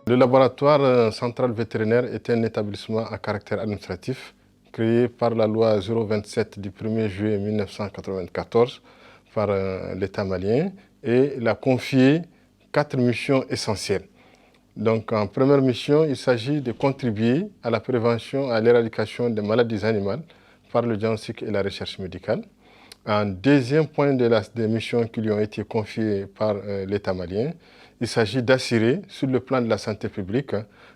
Le laboratoire central vétérinaire est un établissement à caractère administratif créé par la loi 027 du 1er juillet 1994 par l'État malien et il a confié 4 missions essentielles. Donc en première mission, il s'agit de contribuer à la prévention et à l'éradication des maladies animales par le diagnostic et la recherche médicale. Un deuxième point des missions qui lui ont été confiées par l'État malien, il s'agit d'assurer, sur le plan de la santé publique,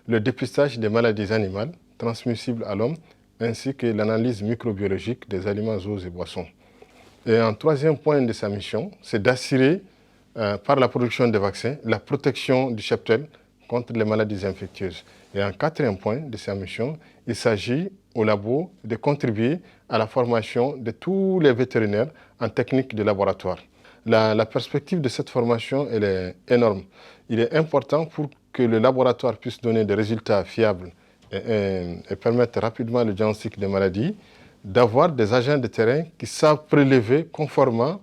le dépistage des maladies animales transmissibles à l'homme, ainsi que l'analyse microbiologique des aliments, eaux et boissons. Et un troisième point de sa mission, c'est d'assurer, par la production de vaccins, la protection du cheptel contre les maladies infectieuses. Et un quatrième point de sa mission, il s'agit au labo de contribuer à la formation de tous les vétérinaires en technique de laboratoire. La perspective de cette formation, elle est énorme. Il est important pour que le laboratoire puisse donner des résultats fiables et permettre rapidement le diagnostic des maladies, d'avoir des agents de terrain qui savent prélever conformément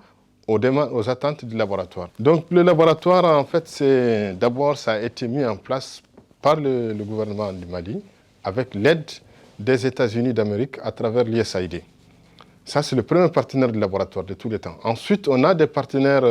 aux attentes du laboratoire. Donc le laboratoire, en fait, d'abord, ça a été mis en place par le gouvernement du Mali avec l'aide des États-Unis d'Amérique à travers l'USAID. Ça, c'est le premier partenaire du laboratoire de tous les temps. Ensuite, on a des partenaires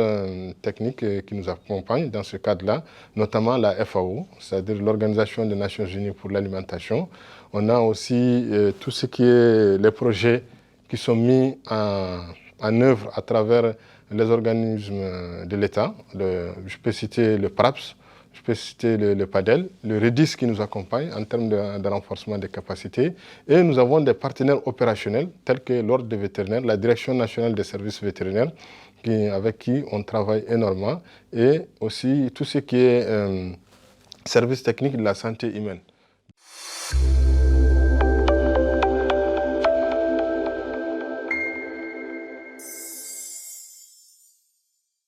techniques qui nous accompagnent dans ce cadre-là, notamment la FAO, c'est-à-dire l'Organisation des Nations Unies pour l'alimentation. On a aussi tout ce qui est les projets qui sont mis en œuvre à travers les organismes de l'État. Je peux citer le PRAPS, je peux citer le PADEL, le REDIS qui nous accompagne en termes de renforcement des capacités. Et nous avons des partenaires opérationnels tels que l'Ordre des vétérinaires, la Direction nationale des services vétérinaires, avec qui on travaille énormément, et aussi tout ce qui est service technique de la santé humaine.